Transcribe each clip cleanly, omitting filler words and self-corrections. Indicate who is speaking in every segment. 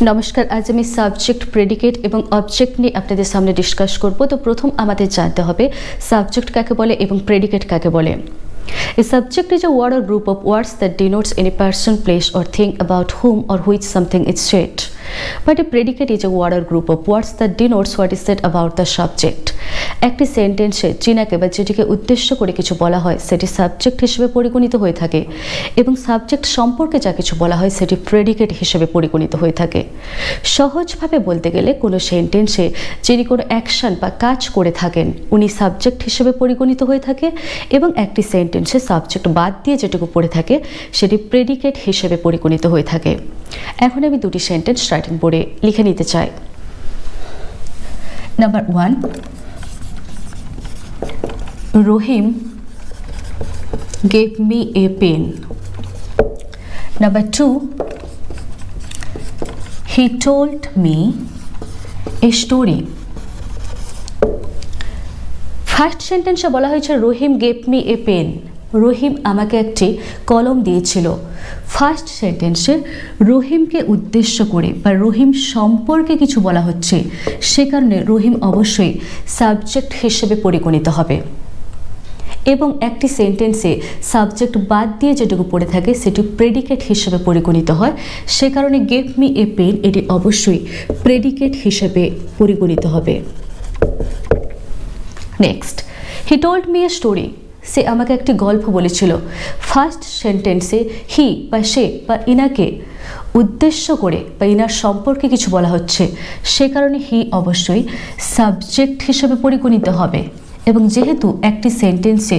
Speaker 1: नमस्कार। आज আমি সাবজেক্ট প্রেডিকেট এবং অবজেক্ট নিয়ে আপনাদের সামনে ডিসকাস করব। তো প্রথম আমাদের জানতে হবে সাবজেক্ট কাকে বলে এবং প্রেডিকেট কাকে বলে। A subject is a word or group of words that denotes any person, place or thing about whom or which something is said. But a predicate is a word or group of words that denotes what is said about the subject. একটি সেন্টেন্সে যিনাকে বা যেটিকে উদ্দেশ্য করে কিছু বলা হয় সেটি সাবজেক্ট হিসেবে পরিগণিত হয়ে থাকে এবং সাবজেক্ট সম্পর্কে যা কিছু বলা হয় সেটি প্রেডিকেট হিসেবে পরিগণিত হয়ে থাকে। সহজভাবে বলতে গেলে কোনো সেন্টেন্সে যিনি কোনো অ্যাকশন বা কাজ করে থাকেন উনি সাবজেক্ট হিসেবে পরিগণিত হয়ে থাকে এবং একটি সেন্টেন্সে সাবজেক্ট বাদ দিয়ে যেটুকু পড়ে থাকে সেটি প্রেডিকেট হিসেবে পরিগণিত হয়ে থাকে। এখন আমি দুটি সেন্টেন্স রাইটিং বোর্ডে লিখে নিতে চাই। Number 1, Rohim gave me a pen. Number 2, he told me a story. First সেন্টেন্সে বলা হয়েছে রহিম গেভ মি এ পেন, রহিম আমাকে একটি কলম দিয়েছিল। ফার্স্ট সেন্টেন্সে রহিমকে উদ্দেশ্য করে বা রহিম সম্পর্কে কিছু বলা হচ্ছে, সে কারণে রহিম অবশ্যই সাবজেক্ট হিসেবে পরিগণিত হবে এবং একটি সেন্টেন্সে সাবজেক্ট বাদ দিয়ে যেটুকু পড়ে থাকে সেটি প্রেডিকেট হিসেবে পরিগণিত হয়, সে কারণে গেভ মি এ পেন এটি অবশ্যই প্রেডিকেট হিসেবে পরিগণিত হবে। Next, he told me a story, সে আমাকে একটি গল্প বলেছিল। ফার্স্ট সেন্টেন্সে হি বা সে বা ইনাকে উদ্দেশ্য করে বা ইনার সম্পর্কে কিছু বলা হচ্ছে, সে কারণে হি অবশ্যই সাবজেক্ট হিসেবে পরিগণিত হবে এবং যেহেতু একটি সেন্টেন্সে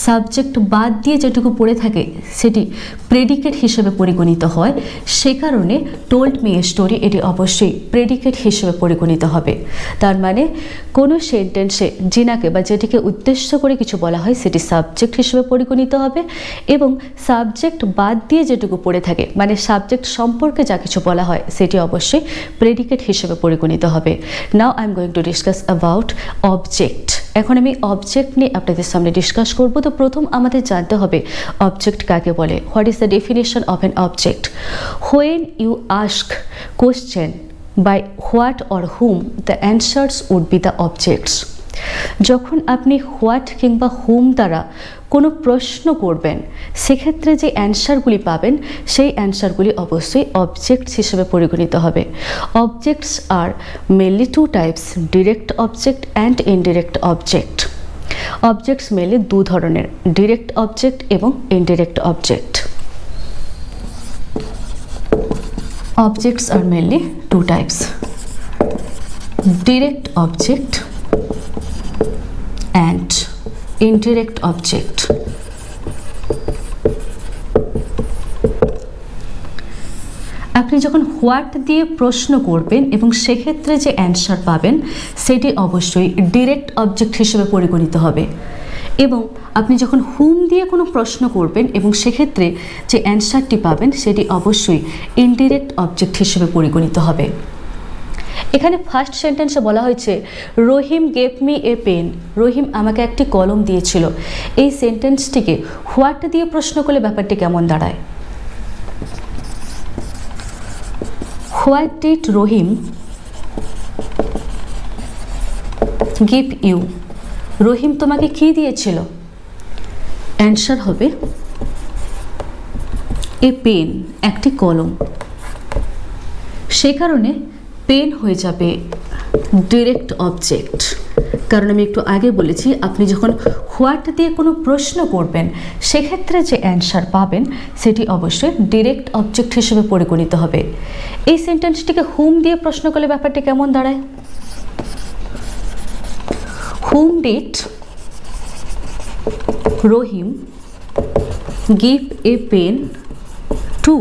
Speaker 1: সাবজেক্ট বাদ দিয়ে যেটুকু পড়ে থাকে সেটি প্রেডিকেট হিসেবে পরিগণিত হয়, সে কারণে টোল্ড মি এ স্টোরি এটি অবশ্যই প্রেডিকেট হিসেবে পরিগণিত হবে। তার মানে কোনো সেন্টেন্সে যিনাকে বা যেটিকে উদ্দেশ্য করে কিছু বলা হয় সেটি সাবজেক্ট হিসেবে পরিগণিত হবে এবং সাবজেক্ট বাদ দিয়ে যেটুকু পড়ে থাকে মানে সাবজেক্ট সম্পর্কে যা কিছু বলা হয় সেটি অবশ্যই প্রেডিকেট হিসেবে পরিগণিত হবে। Now I am going to discuss about object. এখন আমি অবজেক্ট নিয়ে আপনাদের সামনে ডিসকাস করব। তো প্রথম আমাদের জানতে হবে অবজেক্ট কাকে বলে। What is the definition of an object? When you ask question by what or whom the answers would be the objects. যখন আপনি হোয়াট কিংবা হুম দ্বারা কোনো প্রশ্ন করবেন সেক্ষেত্রে যে অ্যান্সারগুলি পাবেন সেই অ্যান্সারগুলি অবশ্যই অবজেক্টস হিসেবে পরিগণিত হবে। Objects are mainly two types, direct object and indirect object. Objects mainly দু ধরনের, ডিরেক্ট অবজেক্ট এবং indirect object. Objects are mainly two types, direct object and indirect object. আপনি যখন হোয়াট দিয়ে প্রশ্ন করবেন এবং সেক্ষেত্রে যে অ্যান্সার পাবেন সেটি অবশ্যই ডিরেক্ট অবজেক্ট হিসেবে পরিগণিত হবে এবং আপনি যখন হুম দিয়ে কোনো প্রশ্ন করবেন এবং সেক্ষেত্রে যে অ্যান্সারটি পাবেন সেটি অবশ্যই ইনডিরেক্ট অবজেক্ট হিসেবে পরিগণিত হবে। এখানে ফার্স্ট সেন্টেন্সে বলা হয়েছে রহিম গেভ মি এ পেন, রহিম আমাকে একটি কলম দিয়েছিল। এই সেন্টেন্সটিকে হোয়াট দিয়ে প্রশ্ন করলে ব্যাপারটি কেমন দাঁড়ায়? What did Rahim give you? Rahim তোমাকে কি দিয়েছিল? অ্যান্সার হবে এ পেন, একটি কলম। সে কারণে পেন হয়ে যাবে ডিরেক্ট অবজেক্ট, কারণ আমি একটু আগে বলেছি আপনি যখন হোয়াট দিয়ে কোনো প্রশ্ন করবেন সেক্ষেত্রে যে অ্যান্সার পাবেন সেটি অবশ্যই ডিরেক্ট অবজেক্ট হিসেবে পরিগণিত হবে। এই সেন্টেন্সটিকে হুম দিয়ে প্রশ্ন করলে ব্যাপারটি কেমন দাঁড়ায়? হুম did Rahim give a pen to?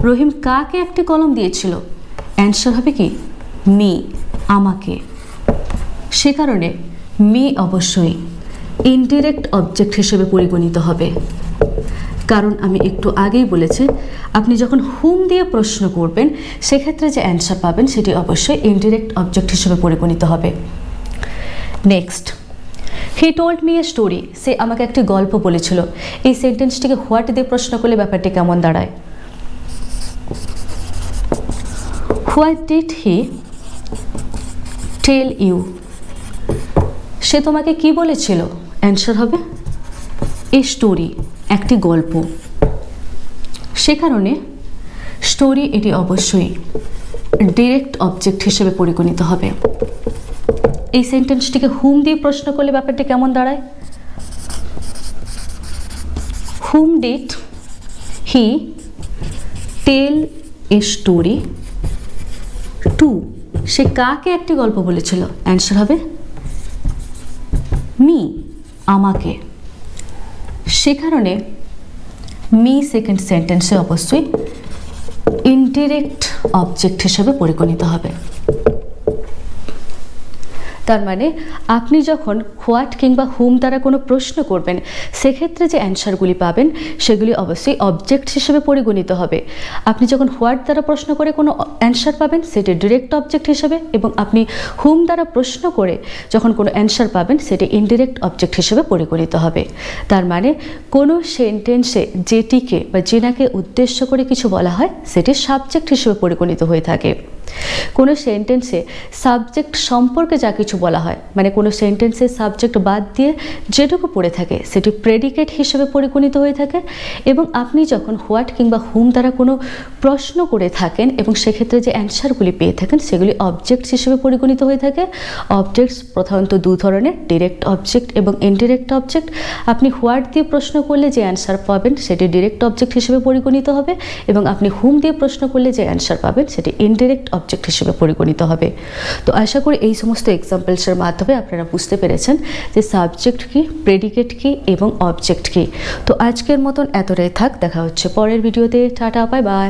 Speaker 1: Rahim কাকে একটি কলম দিয়েছিল? অ্যান্সার হবে কি মি, আমাকে। সে কারণে মি অবশ্যই ইনডিরেক্ট অবজেক্ট হিসেবে পরিগণিত হবে, কারণ আমি একটু আগেই বলেছি আপনি যখন হুম দিয়ে প্রশ্ন করবেন সেক্ষেত্রে যে অ্যান্সার পাবেন সেটি অবশ্যই ইনডিরেক্ট অবজেক্ট হিসেবে পরিগণিত হবে। Next, he told me a story, সে আমাকে একটি গল্প বলেছিল। এই সেন্টেন্সটিকে হোয়াট দিয়ে প্রশ্ন করলে ব্যাপারটি কেমন দাঁড়ায়? What did he tell you, সে তোমাকে কি বলেছিল? অ্যান্সার হবে এ স্টোরি, একটি গল্প। সে কারণে স্টোরি এটি অবশ্যই ডিরেক্ট অবজেক্ট হিসেবে পরিগণিত হবে। এই সেন্টেন্সটিকে হুম দিয়ে প্রশ্ন করলে ব্যাপারটি কেমন দাঁড়ায়? হুম did he tell a story too, সে কাকে একটি গল্প বলেছিল? অ্যান্সার হবে মি, আমাকে। সে কারণে মি সেকেন্ড সেন্টেন্সে অবশ্যই ইনডিরেক্ট অবজেক্ট হিসেবে পরিগণিত হবে। তার মানে আপনি যখন হোয়াট কিংবা হুম দ্বারা কোনো প্রশ্ন করবেন, সেক্ষেত্রে যে অ্যান্সারগুলি পাবেন সেগুলি অবশ্যই অবজেক্ট হিসেবে পরিগণিত হবে। আপনি যখন হোয়াট দ্বারা প্রশ্ন করে কোনো অ্যান্সার পাবেন সেটি ডিরেক্ট অবজেক্ট হিসেবে, এবং আপনি হুম দ্বারা প্রশ্ন করে যখন কোনো অ্যান্সার পাবেন সেটি ইনডিরেক্ট অবজেক্ট হিসেবে পরিগণিত হবে। তার মানে কোনো সেন্টেন্সে যেটিকে বা যেনাকে উদ্দেশ্য করে কিছু বলা হয় সেটি সাবজেক্ট হিসেবে পরিগণিত হয়ে থাকে। কোনো সেন্টেন্সে সাবজেক্ট সম্পর্কে যা কিছু বলা হয়, মানে কোনো সেন্টেন্সে সাবজেক্ট বাদ দিয়ে যেটুকু পড়ে থাকে সেটি প্রেডিকেট হিসেবে পরিগণিত হয়ে থাকে। এবং আপনি যখন হোয়াট কিংবা হুম দ্বারা কোনো প্রশ্ন করে থাকেন এবং সেক্ষেত্রে যে অ্যান্সারগুলি পেয়ে থাকেন সেগুলি অবজেক্টস হিসেবে পরিগণিত হয়ে থাকে। অবজেক্টস প্রধানত দু ধরনের, ডিরেক্ট অবজেক্ট এবং ইনডিরেক্ট অবজেক্ট। আপনি হোয়াট দিয়ে প্রশ্ন করলে যে অ্যান্সার পাবেন সেটি ডিরেক্ট অবজেক্ট হিসেবে পরিগণিত হবে, এবং আপনি হুম দিয়ে প্রশ্ন করলে যে অ্যান্সার পাবেন সেটি ইনডিরেক্ট অবজেক্ট হিসেবে পরিগণিত হবে। তো আশা করি এই সমস্ত এক্সাম্পলসের মাধ্যমে আপনারা বুঝতে পেরেছেন যে সাবজেক্ট কি, প্রেডিকেট কি এবং অবজেক্ট কি। তো আজকের মতন এতটাই থাক, দেখা হচ্ছে পরের ভিডিওতে। Tata, bye bye.